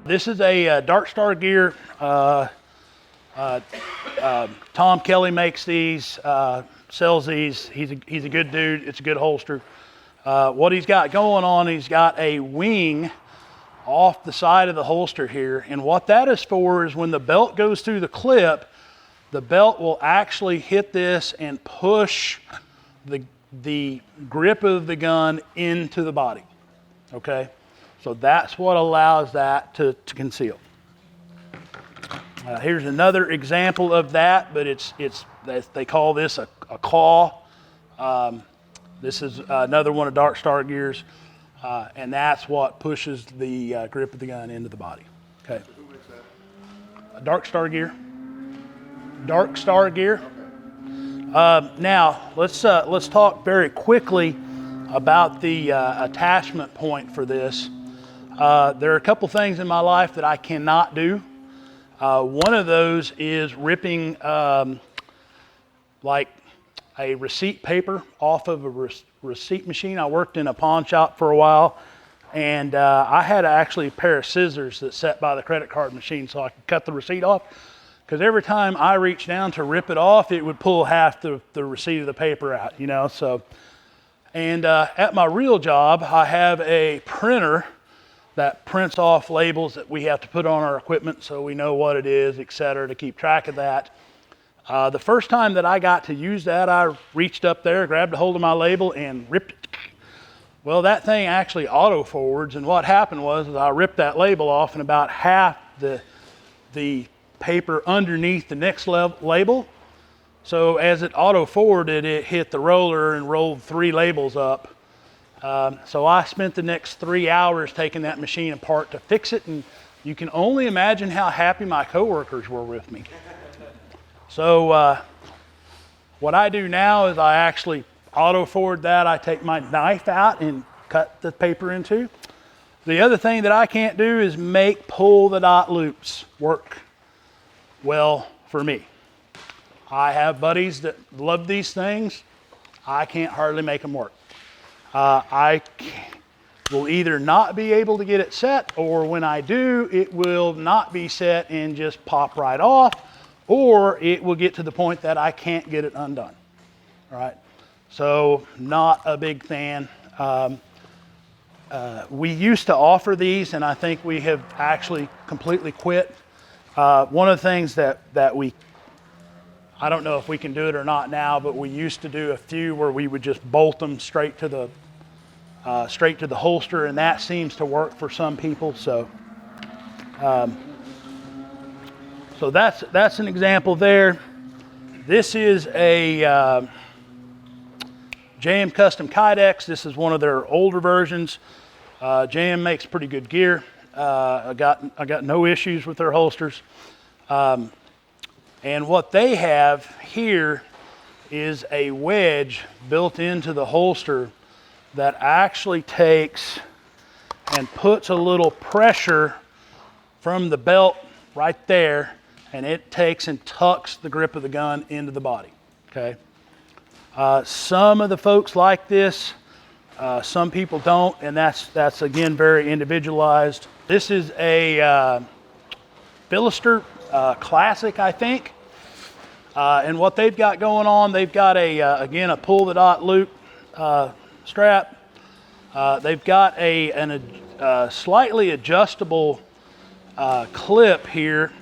This is a Dark Star gear. Tom Kelly makes these, sells these. He's a good dude. It's a good holster. What he's got going on, he's got a wing off the side of the holster here. And what that is for is when the belt goes through the clip, the belt will actually hit this and push the grip of the gun into the body. Okay? So that's what allows that to conceal. Here's another example of that, but they call this a claw. This is another one of Dark Star gears, and that's what pushes the grip of the gun into the body. Okay. Who makes that? Dark Star gear. Dark Star gear. Now let's talk very quickly about the attachment point for this. There are a couple things in my life that I cannot do. One of those is ripping like a receipt paper off of a receipt machine. I worked in a pawn shop for a while, and I had actually a pair of scissors that sat by the credit card machine so I could cut the receipt off, because every time I reached down to rip it off, it would pull half the receipt of the paper out, you know. So, and at my real job, I have a printer that prints off labels that we have to put on our equipment so we know what it is, et cetera, to keep track of that. The first time that I got to use that, I reached up there, grabbed a hold of my label, and ripped it. Well, that thing actually auto forwards, and what happened was I ripped that label off, and about half the paper underneath the next label. So as it auto forwarded, it hit the roller and rolled 3 labels up. So I spent the next 3 hours taking that machine apart to fix it, and you can only imagine how happy my coworkers were with me. So what I do now is I actually auto forward that. I take my knife out and cut the paper in two. The other thing that I can't do is make pull the dot loops work well for me. I have buddies that love these things. I can't hardly make them work. I will either not be able to get it set, or when I do, it will not be set and just pop right off, or it will get to the point that I can't get it undone. All right? So not a big fan. We used to offer these, and I think we have actually completely quit. One of the things that I don't know if we can do it or not now, but we used to do a few where we would just bolt them straight to the holster, and that seems to work for some people. So, so that's an example there. This is a JM Custom Kydex. This is one of their older versions. JM makes pretty good gear. I got no issues with their holsters. And what they have here is a wedge built into the holster that actually takes and puts a little pressure from the belt right there, and it takes and tucks the grip of the gun into the body. Okay. Some of the folks like this, some people don't, and that's again very individualized. This is a Philister Classic, I think. And what they've got going on, they've got again a pull the dot loop strap. They've got a slightly adjustable clip here,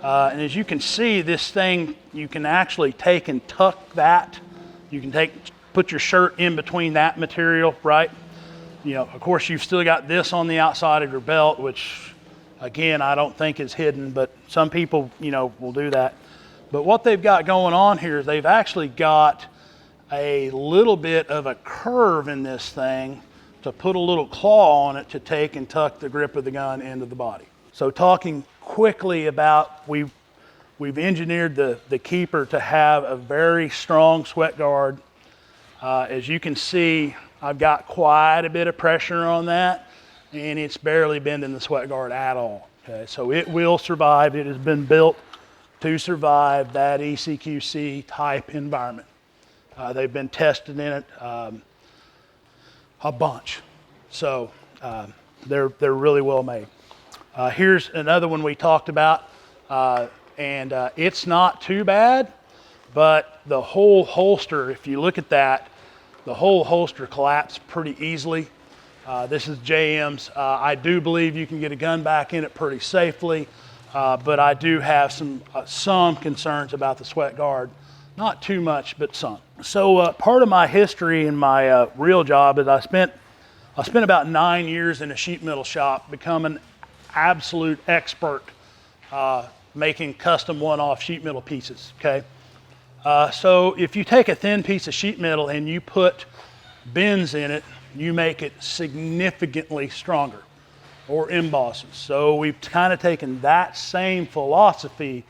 and as you can see, this thing you can actually take and tuck that. You can put your shirt in between that material, right? You know, of course, you've still got this on the outside of your belt, which again I don't think is hidden, but some people, you know, will do that. But what they've got going on here is they've actually got a little bit of a curve in this thing to put a little claw on it to take and tuck the grip of the gun into the body. So talking quickly about, we've engineered the keeper to have a very strong sweat guard. As you can see, I've got quite a bit of pressure on that, and it's barely bending the sweat guard at all. Okay, so it will survive. It has been built to survive that ECQC type environment. They've been tested in it a bunch. So they're really well made. Here's another one we talked about, and it's not too bad, but the whole holster, if you look at that, the whole holster collapsed pretty easily. This is JM's. I do believe you can get a gun back in it pretty safely, but I do have some concerns about the sweat guard. Not too much, but some. So part of my history in my real job is I spent about 9 years in a sheet metal shop, becoming absolute expert making custom one-off sheet metal pieces, okay? So if you take a thin piece of sheet metal and you put bends in it, you make it significantly stronger, or embosses. So we've kind of taken that same philosophy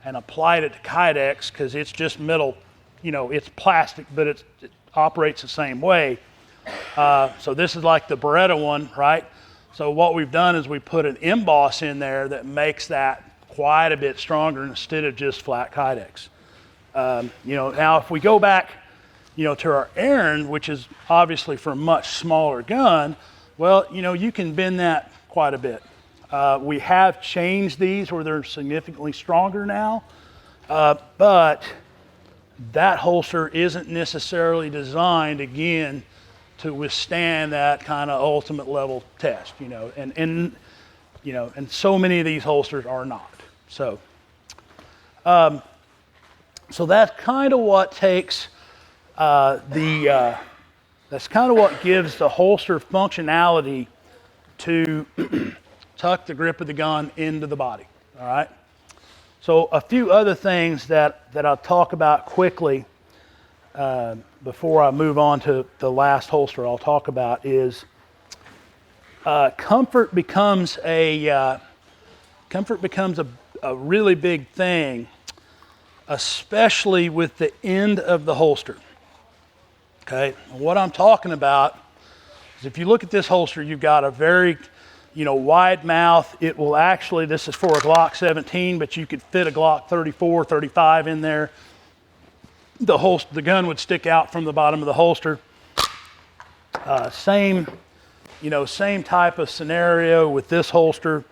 and applied it to Kydex, because it's just metal, it's plastic, but it operates the same way. So this is like the Beretta one, right? So what we've done is we put an emboss in there that makes that quite a bit stronger instead of just flat Kydex. Now if we go back, to our Aaron, which is obviously for a much smaller gun, well, you can bend that quite a bit. We have changed these where they're significantly stronger now, but that holster isn't necessarily designed, again, to withstand that kind of ultimate level test, and so many of these holsters are not. So that's kind of what takes that's kind of what gives the holster functionality to tuck the grip of the gun into the body, all right? So a few other things that I'll talk about quickly before I move on to the last holster I'll talk about is comfort becomes a really big thing, especially with the end of the holster. Okay, and what I'm talking about is if you look at this holster, you've got a very wide mouth. It will actually, this is for a Glock 17, but you could fit a Glock 34, 35 in there. The gun would stick out from the bottom of the holster. Same type of scenario with this holster.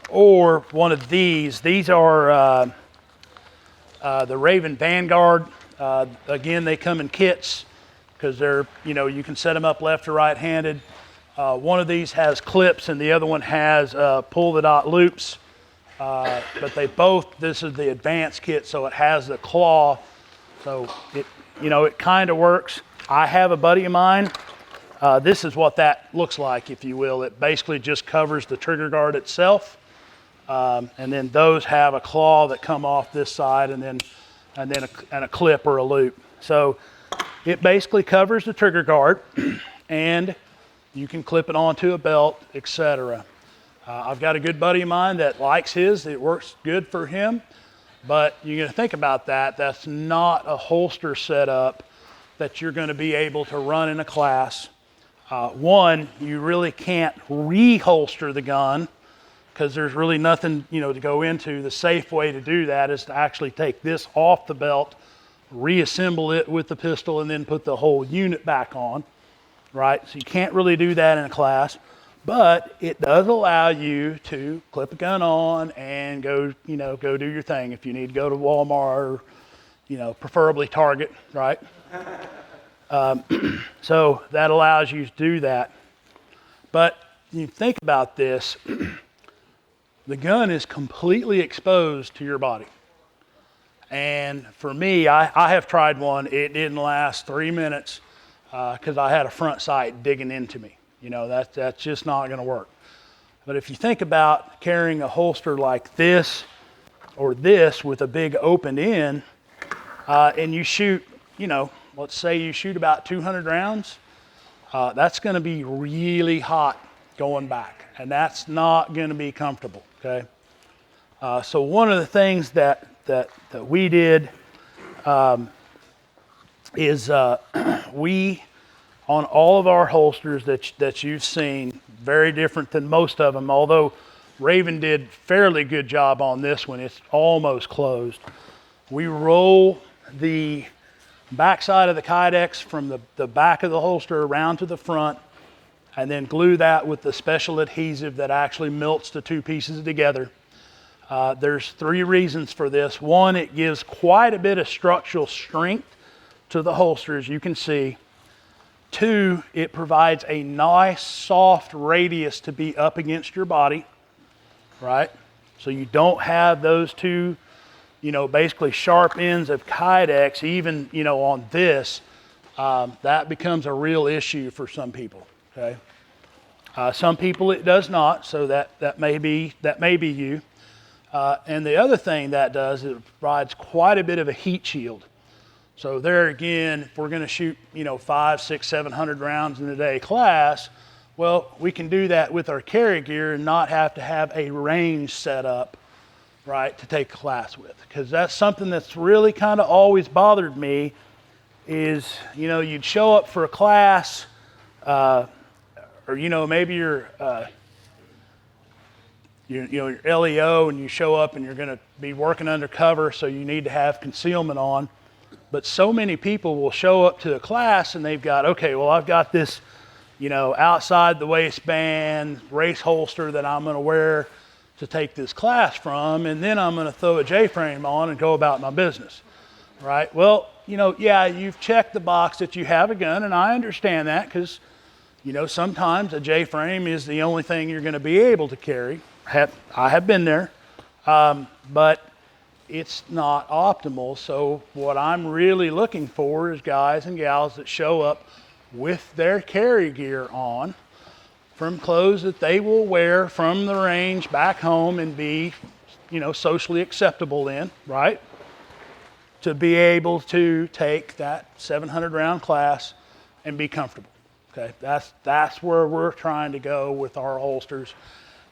Or one of these. These are the Raven Vanguard. Again, they come in kits because they're, you can set them up left or right-handed. One of these has clips and the other one has pull-the-dot loops. But this is the advanced kit, so it has the claw. So it kind of works. I have a buddy of mine. This is what that looks like, if you will. It basically just covers the trigger guard itself. And then those have a claw that come off this side and a clip or a loop. So it basically covers the trigger guard and you can clip it onto a belt, etc. I've got a good buddy of mine that likes his. It works good for him, but you're going to think about that. That's not a holster setup that you're going to be able to run in a class. One, you really can't reholster the gun because there's really nothing, to go into. The safe way to do that is to actually take this off the belt, reassemble it with the pistol, and then put the whole unit back on, right? So you can't really do that in a class, but it does allow you to clip a gun on and go do your thing. If you need to go to Walmart or, preferably Target, right? So that allows you to do that. But you think about this, the gun is completely exposed to your body. And for me, I have tried one. It didn't last 3 minutes because I had a front sight digging into me. That's just not going to work. But if you think about carrying a holster like this or this with a big open end, and you shoot, let's say you shoot about 200 rounds, that's going to be really hot going back, and that's not going to be comfortable, okay? So one of the things that we did is we, on all of our holsters that you've seen, very different than most of them, although Raven did fairly good job on this one, it's almost closed. We roll the backside of the Kydex from the back of the holster around to the front, and then glue that with the special adhesive that actually melts the two pieces together. There's 3 reasons for this. One, it gives quite a bit of structural strength to the holster, as you can see. 2, it provides a nice soft radius to be up against your body, right? So you don't have those two, basically sharp ends of Kydex, even, on this. That becomes a real issue for some people, okay? Some people it does not, so that may be you. And the other thing that does, it provides quite a bit of a heat shield. So there again, if we're going to shoot, 500, 600, 700 rounds in a day class, well, we can do that with our carry gear and not have to have a range set up, right, to take a class with. Because that's something that's really kind of always bothered me is, you'd show up for a class, or, maybe your LEO, and you show up and you're going to be working undercover, so you need to have concealment on. But so many people will show up to a class and they've got, okay, well, I've got this, outside the waistband race holster that I'm going to wear to take this class from, and then I'm going to throw a J-frame on and go about my business, right? Well, yeah, you've checked the box that you have a gun, and I understand that because, sometimes a J-frame is the only thing you're going to be able to carry. I have been there, but it's not optimal. So what I'm really looking for is guys and gals that show up with their carry gear on from clothes that they will wear from the range back home and be, socially acceptable in, right? To be able to take that 700 round class and be comfortable. Okay, that's where we're trying to go with our holsters.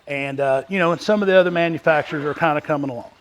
And, and some of the other manufacturers are kind of coming along.